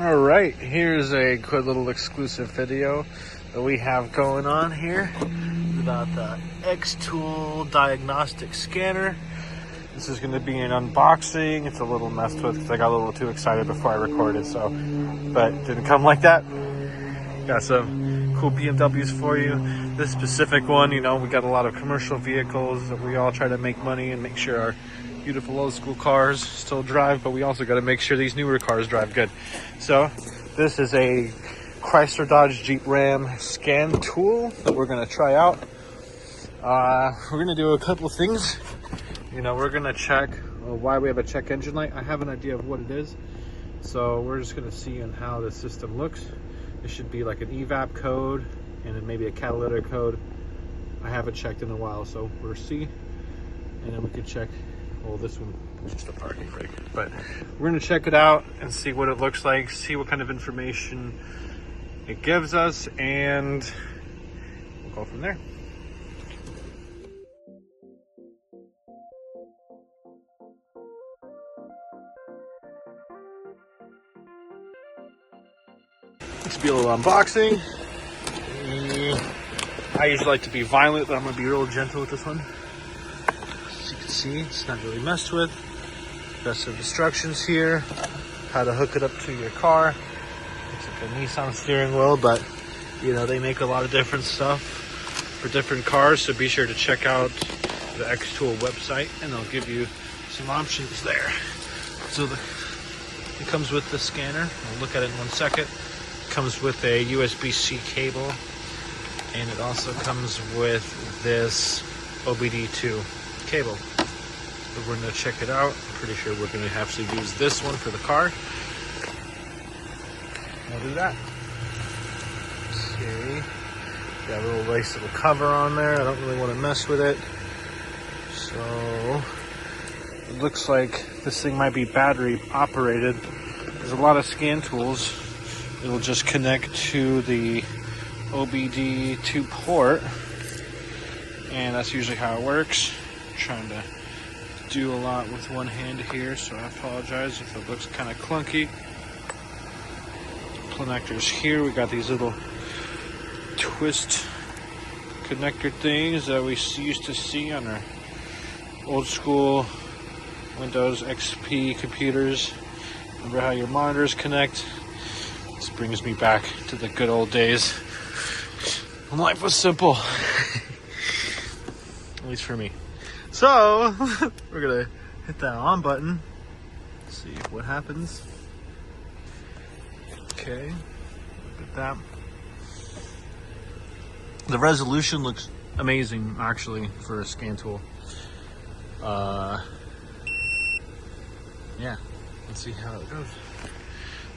All right, here's a quick little exclusive video that we have going on here about the XTOOL diagnostic scanner. This is going to be an unboxing. It's a little messed with because I got a little too excited before I recorded, but it didn't come like that. Got some cool BMWs for you. This specific one, we got a lot of commercial vehicles that we all try to make money and make sure our beautiful old school cars still drive, but we also got to make sure these newer cars drive good. So this is a Chrysler, Dodge, Jeep, Ram scan tool that we're going to try out. We're going to do a couple things. We're going to check why we have a check engine light. I have an idea of what it is, so we're just going to see on how the system looks. It should be like an evap code and then maybe a catalytic code. I haven't checked in a while, so we'll see. And then we could check. Well, this one is just a parking brake, but we're going to check it out and see what it looks like, see what kind of information it gives us, and we'll go from there. This will be a little unboxing. I usually like to be violent, but I'm going to be real gentle with this one. See, it's not really messed with. Got some instructions here, how to hook it up to your car. It's like a Nissan steering wheel, but they make a lot of different stuff for different cars, so be sure to check out the XTOOL website and they'll give you some options there. So it comes with the scanner. We'll look at it in 1 second. It comes with a USB-C cable, and it also comes with this OBD2 cable. But we're going to check it out. I'm pretty sure we're going to have to use this one for the car. We'll do that. Okay. Got a little nice little cover on there. I don't really want to mess with it. So it looks like this thing might be battery operated. There's a lot of scan tools. It'll just connect to the OBD2 port. And that's usually how it works. I'm trying to do a lot with one hand here, so I apologize if it looks kind of clunky. Connectors here, we got these little twist connector things that we used to see on our old school Windows XP computers. Remember how your monitors connect? This brings me back to the good old days when life was simple. At least for me. So, we're going to hit that on button, see what happens. Okay, look at that. The resolution looks amazing, actually, for a scan tool. Yeah, let's see how it goes.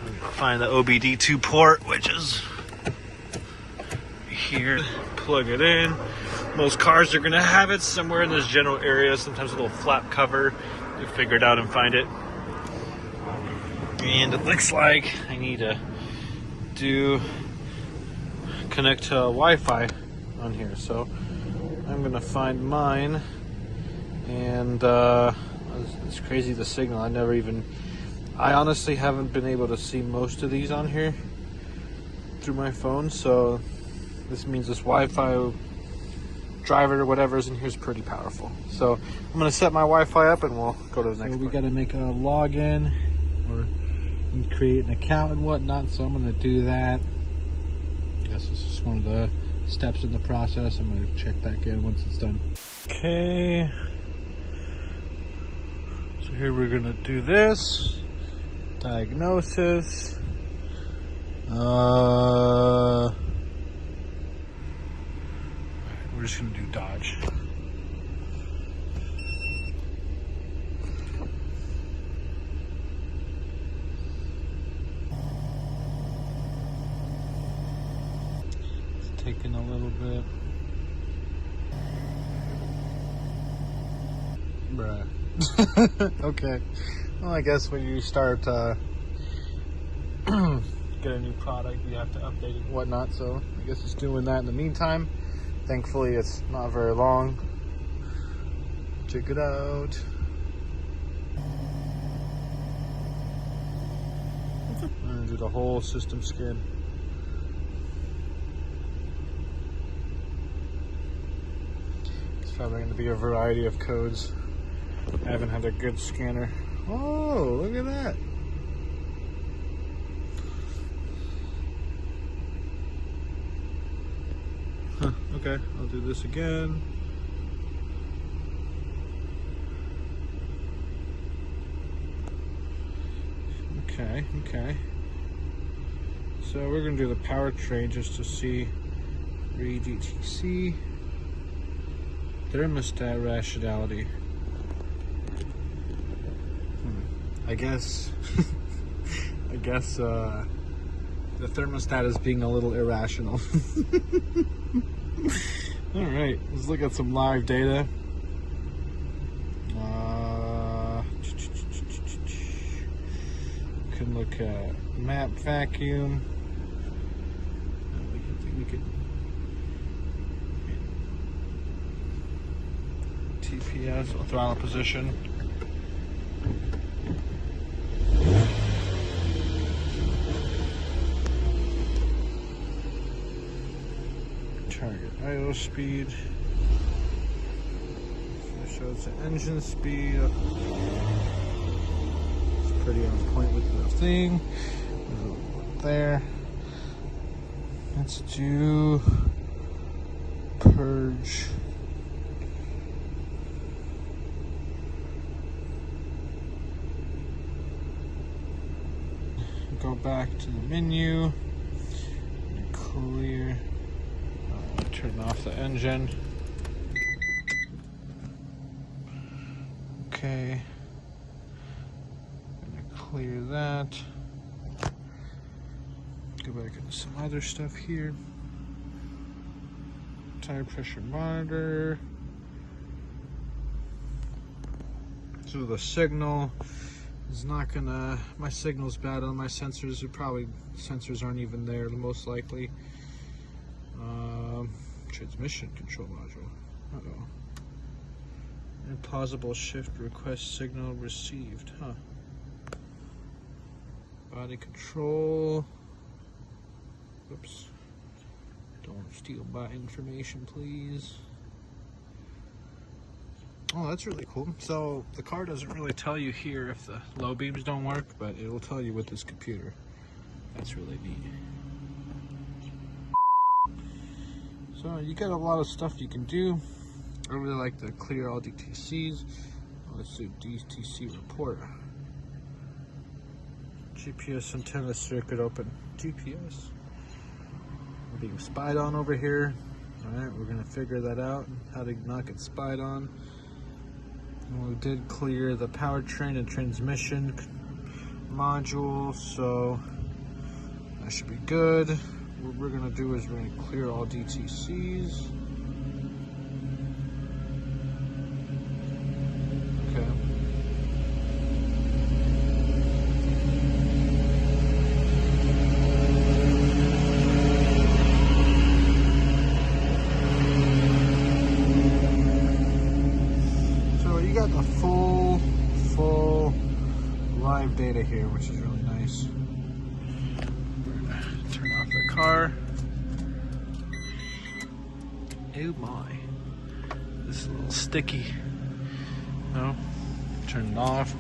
I'm going to find the OBD2 port, which is here. Plug it in. Most cars are going to have it somewhere in this general area, sometimes a little flap cover. You figure it out and find it. And it looks like I need to connect to Wi-Fi on here. So I'm going to find mine. And it's crazy, the signal. I honestly haven't been able to see most of these on here through my phone. So this means this Wi-Fi driver or whatever is in here is pretty powerful. So I'm going to set my Wi-Fi up and we'll go to the next. So we got to make a login or create an account and whatnot. So I'm going to do that. I guess this is one of the steps in the process. I'm going to check back in once it's done. Okay. So here we're going to do this. Diagnosis. We're just going to do Dodge. It's taking a little bit. Bruh. Okay. Well, I guess when you start get a new product, you have to update it and whatnot. So I guess it's doing that in the meantime. Thankfully, it's not very long. Check it out. I'm gonna do the whole system scan. It's probably going to be a variety of codes. I haven't had a good scanner. Oh, look at that. Huh, okay, I'll do this again. Okay. So we're going to do the powertrain just to see read ETC. Thermostat rationality. I guess the thermostat is being a little irrational. All right, let's look at some live data. Can look at map vacuum. We could TPS, throttle position. Target idle speed. That shows the engine speed. It's pretty on point with the thing. There's a little one there. Let's do purge. Go back to the menu. Clear. Turn off the engine. Okay. Gonna clear that. Go back into some other stuff here. Tire pressure monitor. So the signal is not gonna, my signal's bad on my sensors. Sensors aren't even there, most likely. Transmission control module. Uh-oh. Impossible shift request signal received. Huh. Body control. Oops. Don't steal my information, please. Oh, that's really cool. So the car doesn't really tell you here if the low beams don't work, but it will tell you with this computer. That's really neat. So you got a lot of stuff you can do. I really like the clear all DTCs. Let's do DTC report. GPS antenna circuit open. GPS. We're being spied on over here. Alright, we're gonna figure that out, how to not get spied on. And we did clear the powertrain and transmission module, so that should be good. What we're gonna do is we're gonna clear all DTCs. Okay. So you got the full live data here, which is really nice. Turn off the car. Oh my. This is a little sticky. No. Turn it off.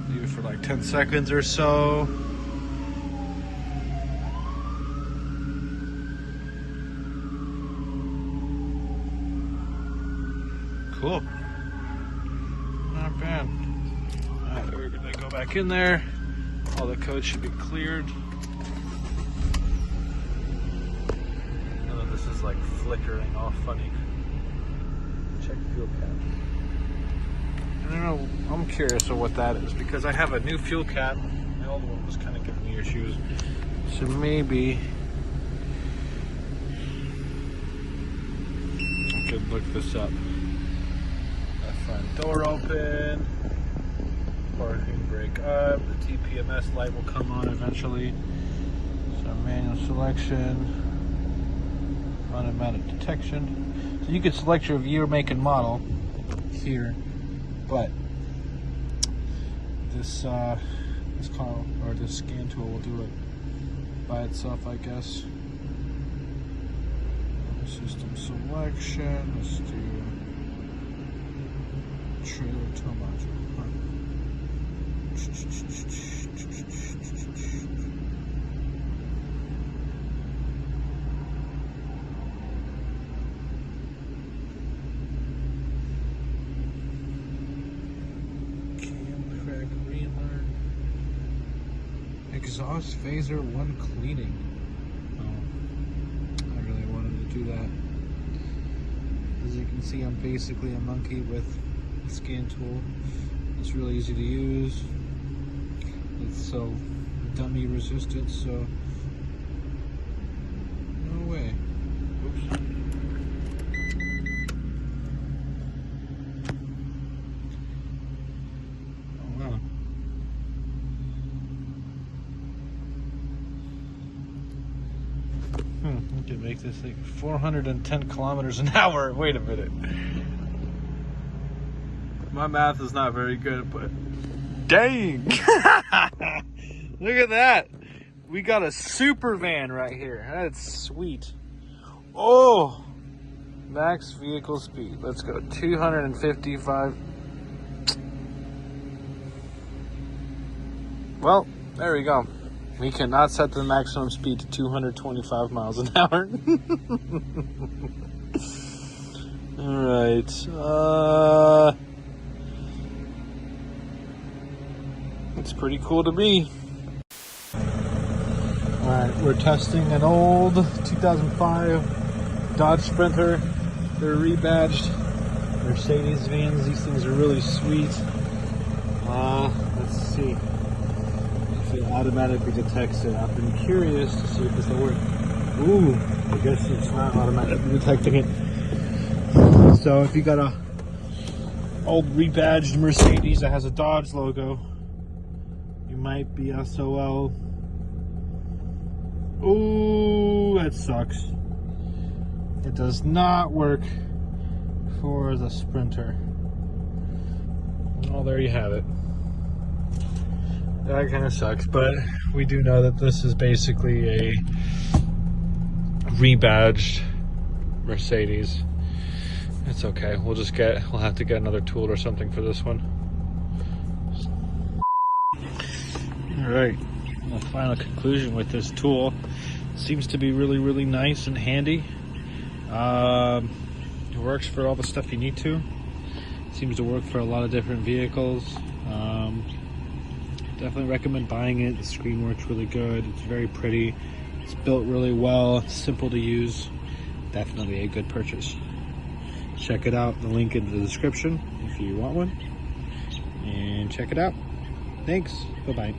Leave it for like 10 seconds or so. Cool. Not bad. Alright, we're gonna go back in there. All the code should be cleared. This is like flickering all funny. Check fuel cap. I don't know, I'm curious of what that is because I have a new fuel cap. My old one was kind of giving me issues. So maybe I could look this up. That front door open. Parking brake up. The TPMS light will come on eventually. So manual selection. Automatic detection. So you could select your year, make, and model here, but this car or this scan tool will do it by itself, I guess. System selection. Let's do trailer tow module. Cam crack relearn. Exhaust phaser 1 cleaning. Do that. As you can see, I'm basically a monkey with a scan tool. It's really easy to use. It's so dummy resistant, so no way. Oops. Oh wow. We can make this thing 410 kilometers an hour. Wait a minute. My math is not very good, but dang. Look at that. We got a super van right here. That's sweet. Oh, max vehicle speed. Let's go 255. Well, there we go. We cannot set the maximum speed to 225 miles an hour. Alright. It's pretty cool to me. Alright, we're testing an old 2005 Dodge Sprinter. They're rebadged Mercedes vans. These things are really sweet. Let's see. It automatically detects it. I've been curious to see if this will work. Ooh, I guess it's not automatically detecting it. So if you got a old rebadged Mercedes that has a Dodge logo, you might be SOL. Ooh, that sucks. It does not work for the Sprinter. Well, there you have it. That kind of sucks, but we do know that this is basically a rebadged Mercedes. It's okay. We'll have to get another tool or something for this one. All right. The final conclusion with this tool seems to be really, really nice and handy. It works for all the stuff you need to. Seems to work for a lot of different vehicles. Definitely recommend buying it. The screen works really good. It's very pretty. It's built really well. It's simple to use. Definitely a good purchase. Check it out. The link in the description if you want one. And check it out. Thanks. Bye-bye.